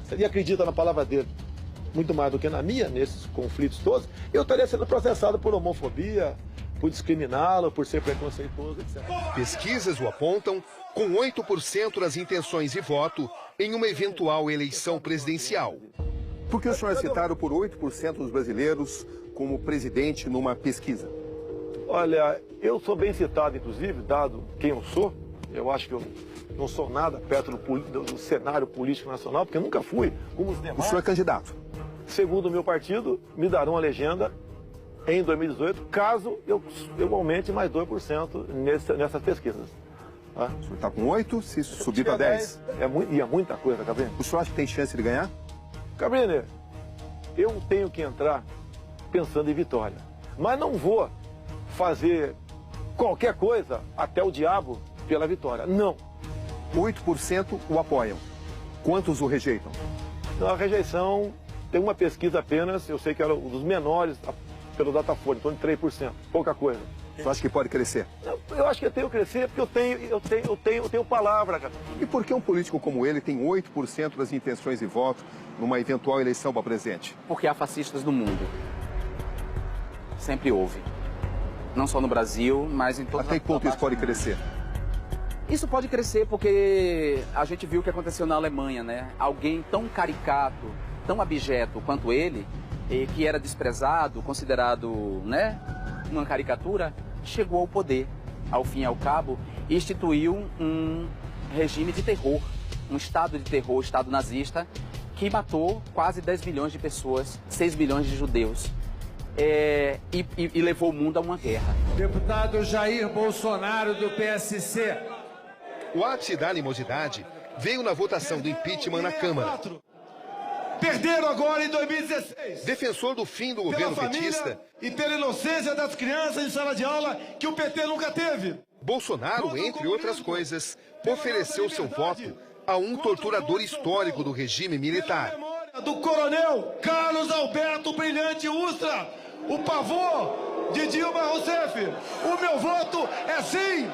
se ele acredita na palavra dele muito mais do que na minha, nesses conflitos todos, eu estaria sendo processado por homofobia, por discriminá-lo, por ser preconceituoso, etc. Pesquisas o apontam com 8% das intenções de voto em uma eventual eleição presidencial. Por que o senhor é citado por 8% dos brasileiros como presidente numa pesquisa? Olha, eu sou bem citado, inclusive, dado quem eu sou. Eu acho que eu não sou nada perto do cenário político nacional, porque eu nunca fui como os demais. O senhor é candidato? Segundo o meu partido, me darão uma legenda em 2018, caso eu aumente mais 2% nessas pesquisas. Tá? O senhor está com 8, se subir para 10? É muita coisa, Cabrini. O senhor acha que tem chance de ganhar? Cabrini, eu tenho que entrar pensando em vitória. Mas não vou fazer qualquer coisa até o diabo pela vitória. Não. 8% o apoiam. Quantos o rejeitam? Não, a rejeição tem uma pesquisa apenas, eu sei que era um dos menores pelo Datafolha, em torno de 3%. Pouca coisa. Você acha que pode crescer? Eu acho que eu tenho que crescer porque eu tenho palavra, cara. E por que um político como ele tem 8% das intenções de voto numa eventual eleição para presidente? Porque há fascistas no mundo. Sempre houve. Não só no Brasil, mas em todas as... Até que ponto isso pode crescer? Isso pode crescer porque a gente viu o que aconteceu na Alemanha, né? Alguém tão caricato, tão abjeto quanto ele, que era desprezado, considerado, né, uma caricatura, chegou ao poder, ao fim e ao cabo, e instituiu um regime de terror, um estado de terror, estado nazista, que matou quase 10 milhões de pessoas, 6 milhões de judeus. E levou o mundo a uma guerra. Deputado Jair Bolsonaro, do PSC. O ápice da animosidade veio na votação do impeachment na Câmara. Perderam agora em 2016. Defensor do fim do governo petista e pela inocência das crianças em sala de aula que o PT nunca teve. Bolsonaro, entre outras coisas, ofereceu seu voto a um torturador histórico do regime militar. Do coronel Carlos Alberto Brilhante Ustra, o pavor de Dilma Rousseff. O meu voto é sim.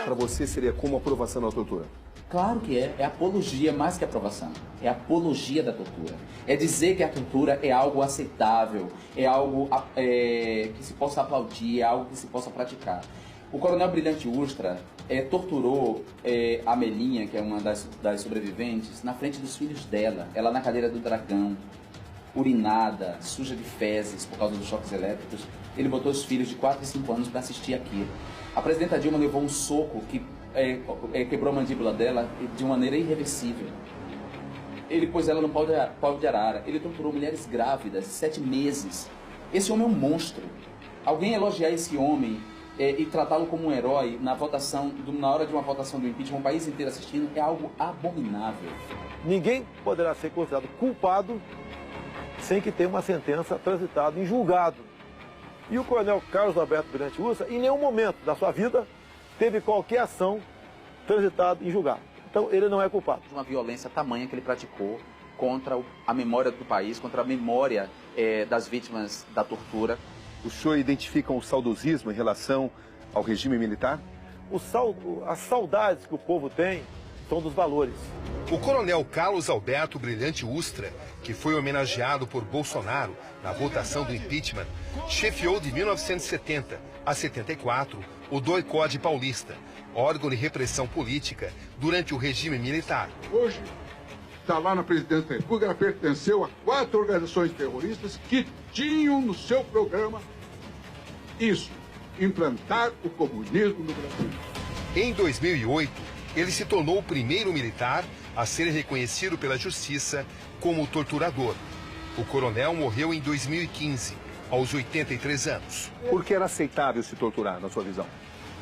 Para você seria como aprovação da tortura? Claro que é. É apologia mais que aprovação. É apologia da tortura. É dizer que a tortura é algo aceitável, é algo que se possa aplaudir, é algo que se possa praticar. O coronel Brilhante Ustra torturou a Melinha, que é uma das sobreviventes, na frente dos filhos dela. Ela na cadeira do dragão, urinada, suja de fezes por causa dos choques elétricos. Ele botou os filhos de 4 e 5 anos para assistir aquilo. A presidenta Dilma levou um soco que quebrou a mandíbula dela de uma maneira irreversível. Ele pôs ela no pau de arara. Ele torturou mulheres grávidas, 7 meses. Esse homem é um monstro. Alguém elogiar esse homem e tratá-lo como um herói na hora de uma votação do impeachment, o país inteiro assistindo, é algo abominável. Ninguém poderá ser considerado culpado sem que tenha uma sentença transitada em julgado. E o coronel Carlos Alberto Brilhante Ustra, em nenhum momento da sua vida, teve qualquer ação transitada em julgado. Então, ele não é culpado. Uma violência tamanha que ele praticou contra a memória do país, contra a memória das vítimas da tortura. O senhor identifica um saudosismo em relação ao regime militar? As saudades que o povo tem são dos valores. O coronel Carlos Alberto Brilhante Ustra, que foi homenageado por Bolsonaro na votação do impeachment, chefiou de 1970 a 74 o DOI-CODE paulista, órgão de repressão política durante o regime militar. Hoje, está lá na presidência da República, ela pertenceu a 4 organizações terroristas que tinham no seu programa isso, implantar o comunismo no Brasil. Em 2008, ele se tornou o primeiro militar a ser reconhecido pela justiça como torturador. O coronel morreu em 2015, aos 83 anos. Por que era aceitável se torturar, na sua visão?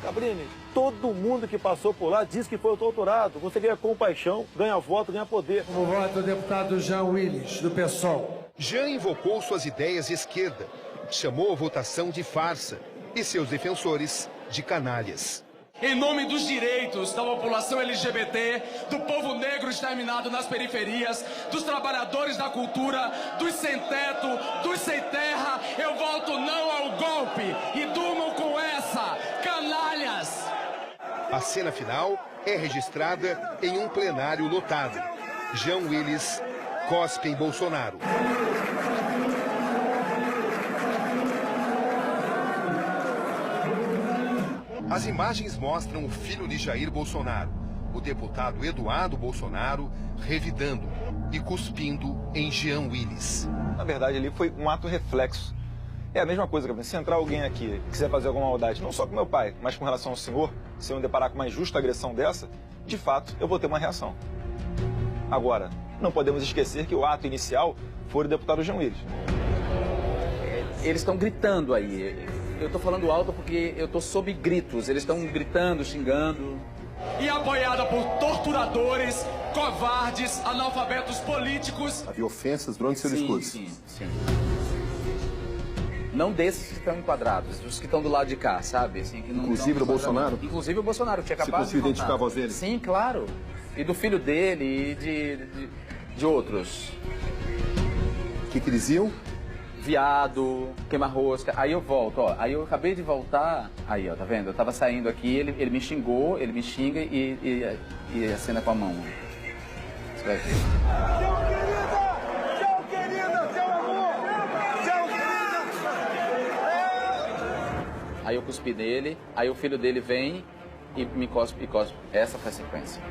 Cabrini, todo mundo que passou por lá diz que foi torturado. Você ganha compaixão, ganha voto, ganha poder. O voto do deputado Jean Willis, do PSOL. Jean invocou suas ideias de esquerda, chamou a votação de farsa e seus defensores de canalhas. Em nome dos direitos da população LGBT, do povo negro exterminado nas periferias, dos trabalhadores da cultura, dos sem teto, dos sem terra, eu voto não ao golpe e durmam com essa, canalhas! A cena final é registrada em um plenário lotado. Jean Willis cospe em Bolsonaro. As imagens mostram o filho de Jair Bolsonaro, o deputado Eduardo Bolsonaro, revidando e cuspindo em Jean Willis. Na verdade, ali foi um ato reflexo. É a mesma coisa, Gabriel. Se entrar alguém aqui e quiser fazer alguma maldade, não só com meu pai, mas com relação ao senhor, se eu me deparar com uma injusta agressão dessa, de fato, eu vou ter uma reação. Agora, não podemos esquecer que o ato inicial foi o deputado Jean Willis. Eles estão gritando aí. Eu estou falando alto porque eu estou sob gritos. Eles estão gritando, xingando. E apoiada por torturadores, covardes, analfabetos políticos. Havia ofensas durante seu discurso. Sim. Não desses que estão enquadrados, dos que estão do lado de cá, sabe? Assim, que não inclusive do Bolsonaro? Inclusive o Bolsonaro, que tinha acabado de Você conseguiu identificar a voz dele? Sim, claro. E do filho dele e de outros. O que eles diziam? Viado, queima-rosca. Aí eu volto, ó. Aí eu acabei de voltar. Aí, ó, tá vendo? Eu tava saindo aqui, ele me xingou, ele me xinga e acena com a mão. Você vai ver. Tchau, querida! Tchau, amor! Tchau, querida! Aí eu cuspi nele, aí o filho dele vem e me cospe. Essa foi a sequência.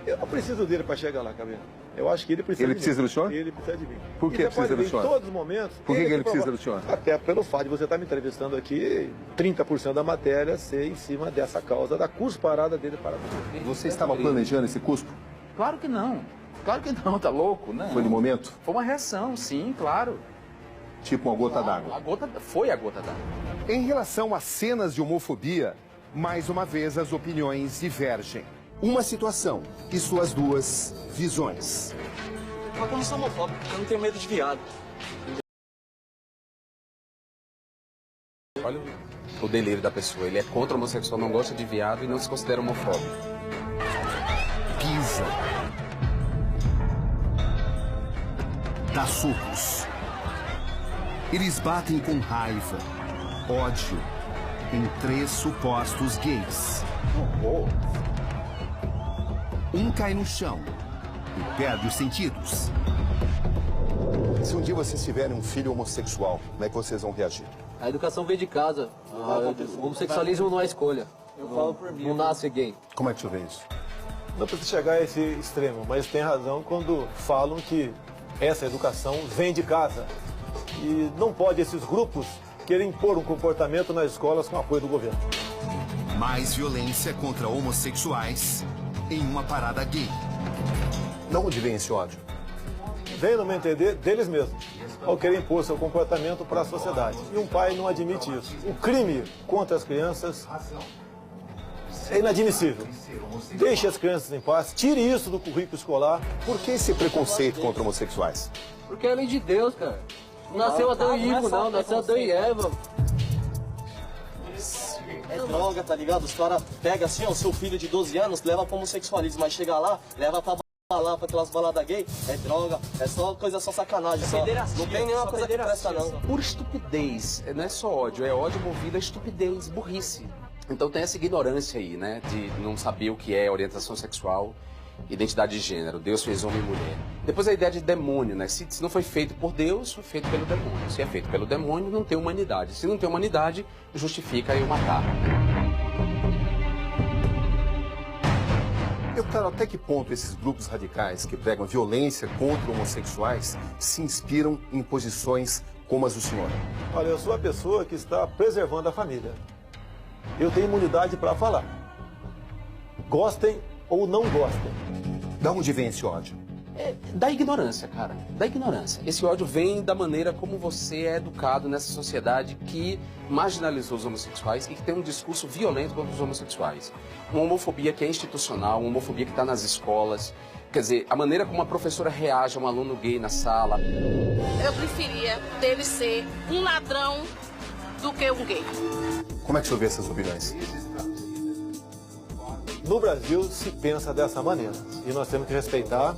Eu não preciso dele para chegar lá, Cabelo. Eu acho que ele precisa Ele precisa do senhor? Ele precisa de mim. Por que precisa do senhor? Em todos os momentos. Por que ele precisa do senhor? Até pelo fato de você estar me entrevistando aqui, 30% da matéria ser em cima dessa causa da cusparada dele para você. Você estava planejando esse cuspo? Claro que não. Claro que não, tá louco? Não. Foi no momento? Foi uma reação, sim, claro. Tipo uma gota d'água? Foi a gota d'água. Em relação às cenas de homofobia, mais uma vez as opiniões divergem. Uma situação e suas duas visões. Mas eu não sou homofóbico, eu não tenho medo de viado. Olha o delírio da pessoa. Ele é contra o homossexual, não gosta de viado e não se considera homofóbico. Pisa. Dá socos. Eles batem com raiva, ódio, em 3 supostos gays. Um cai no chão e perde os sentidos. Se um dia vocês tiverem um filho homossexual, como é que vocês vão reagir? A educação vem de casa. O homossexualismo não é escolha. Eu falo por mim. Não nasce gay. Como é que o senhor vê isso? Não precisa chegar a esse extremo, mas tem razão quando falam que essa educação vem de casa. E não pode esses grupos querem impor um comportamento nas escolas com apoio do governo. Mais violência contra homossexuais em uma parada gay. De onde vem esse ódio? Vem, no meu entender, deles mesmos, ao querer impor seu comportamento para a sociedade. E um pai não admite isso. O crime contra as crianças é inadmissível. Deixe as crianças em paz, tire isso do currículo escolar. Por que esse preconceito contra homossexuais? Porque é lei de Deus, cara. Não nasceu Adão e Ivo, não. Nasceu Adão e Eva. É droga, tá ligado? Os caras pegam assim, ó, o seu filho de 12 anos, leva para homossexualismo, mas chega lá, leva pra balar, pra aquelas baladas gay, é droga, é só coisa, só sacanagem, só. Não tem nenhuma coisa que presta, não. Por estupidez, não é só ódio, é ódio movido a estupidez, burrice. Então tem essa ignorância aí, né, de não saber o que é orientação sexual, identidade de gênero, Deus fez homem e mulher. Depois a ideia de demônio, né, se não foi feito por Deus, foi feito pelo demônio. Se é feito pelo demônio, não tem humanidade. Se não tem humanidade, justifica eu matar. Deputado, até que ponto esses grupos radicais que pregam violência contra homossexuais se inspiram em posições como as do senhor? Olha, eu sou a pessoa que está preservando a família. Eu tenho imunidade para falar. Gostem ou não gostem. De onde vem esse ódio? Da ignorância, cara, da ignorância. Esse ódio vem da maneira como você é educado nessa sociedade que marginalizou os homossexuais e que tem um discurso violento contra os homossexuais. Uma homofobia que é institucional, uma homofobia que está nas escolas. Quer dizer, a maneira como uma professora reage a um aluno gay na sala. Eu preferia dele ser um ladrão do que um gay. Como é que o senhor vê essas opiniões? No Brasil se pensa dessa maneira e nós temos que respeitar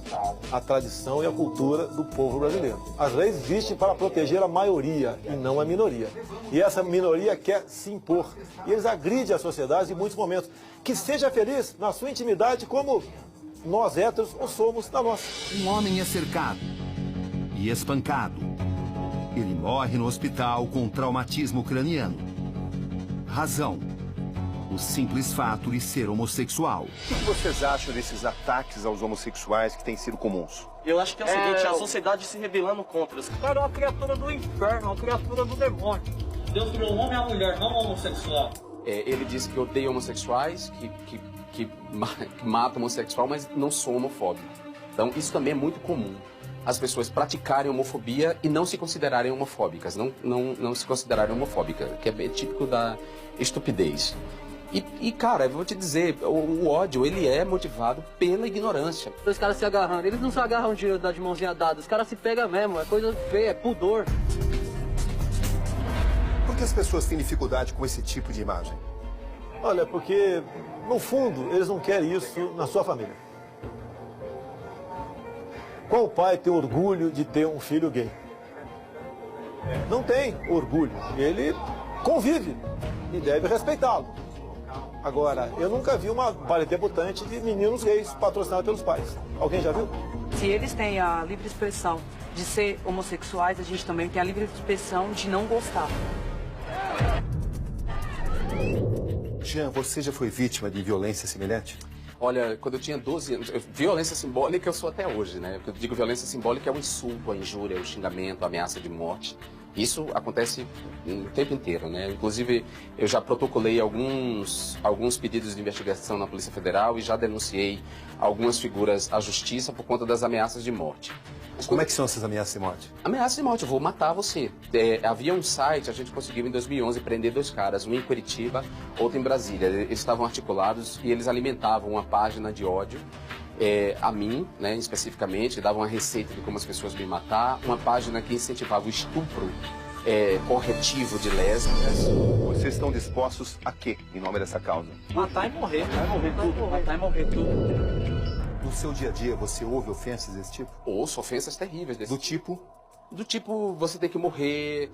a tradição e a cultura do povo brasileiro. As leis existem para proteger a maioria e não a minoria. E essa minoria quer se impor. E eles agridem a sociedade em muitos momentos. Que seja feliz na sua intimidade como nós héteros o somos na nossa. Um homem é cercado e espancado. Ele morre no hospital com traumatismo craniano. Razão: o simples fato de ser homossexual. O que vocês acham desses ataques aos homossexuais que têm sido comuns? Eu acho que é o seguinte, a sociedade se rebelando contra os... Cara, é uma criatura do inferno, uma criatura do demônio. Deus criou o homem e a mulher, não o homossexual. Ele diz que odeia homossexuais, que mata homossexual, mas não sou homofóbico. Então, isso também é muito comum. As pessoas praticarem homofobia e não se considerarem homofóbicas, não se considerarem homofóbicas, que é bem típico da estupidez. E, cara, eu vou te dizer, o ódio, ele é motivado pela ignorância. Os caras se agarrando, eles não se agarram de mãozinha dada, os caras se pegam mesmo, é coisa feia, é pudor. Por que as pessoas têm dificuldade com esse tipo de imagem? Olha, porque, no fundo, eles não querem isso na sua família. Qual pai tem orgulho de ter um filho gay? Não tem orgulho. Ele convive e deve respeitá-lo. Agora, eu nunca vi uma baile debutante de meninos gays patrocinada pelos pais. Alguém já viu? Se eles têm a livre expressão de ser homossexuais, a gente também tem a livre expressão de não gostar. Jean, você já foi vítima de violência semelhante? Olha, quando eu tinha 12 anos, violência simbólica eu sou até hoje, né? Eu digo violência simbólica é o insulto, a injúria, o xingamento, a ameaça de morte. Isso acontece o tempo inteiro, né? Inclusive, eu já protocolei alguns pedidos de investigação na Polícia Federal e já denunciei algumas figuras à justiça por conta das ameaças de morte. Como é que são essas ameaças de morte? Ameaça de morte, eu vou matar você. Havia um site, a gente conseguiu em 2011 prender 2 caras, um em Curitiba, outro em Brasília. Eles estavam articulados e eles alimentavam uma página de ódio a mim, né, especificamente, davam uma receita de como as pessoas me matar, uma página que incentivava o estupro corretivo de lésbicas. Vocês estão dispostos a quê, em nome dessa causa? Matar e morrer, vai morrer tudo, matar e morrer tudo. No seu dia a dia, você ouve ofensas desse tipo? Ouço ofensas terríveis desse tipo? Do tipo, você tem que morrer,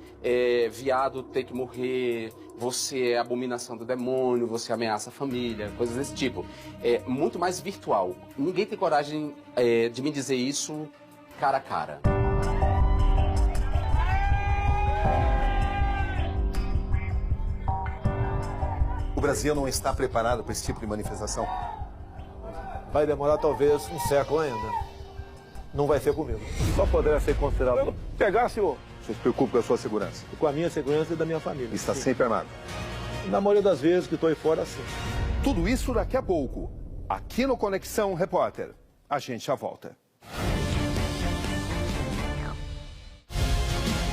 viado tem que morrer, você é abominação do demônio, você ameaça a família, coisas desse tipo. É muito mais virtual. Ninguém tem coragem de me dizer isso cara a cara. O Brasil não está preparado para esse tipo de manifestação? Vai demorar talvez um século ainda. Não vai ser comigo. Só poderá ser considerado. Eu pegar, senhor. Você se preocupa com a sua segurança? Com a minha segurança e da minha família. Está sempre armado? Na maioria das vezes que estou aí fora, sim. Tudo isso daqui a pouco. Aqui no Conexão Repórter. A gente já volta.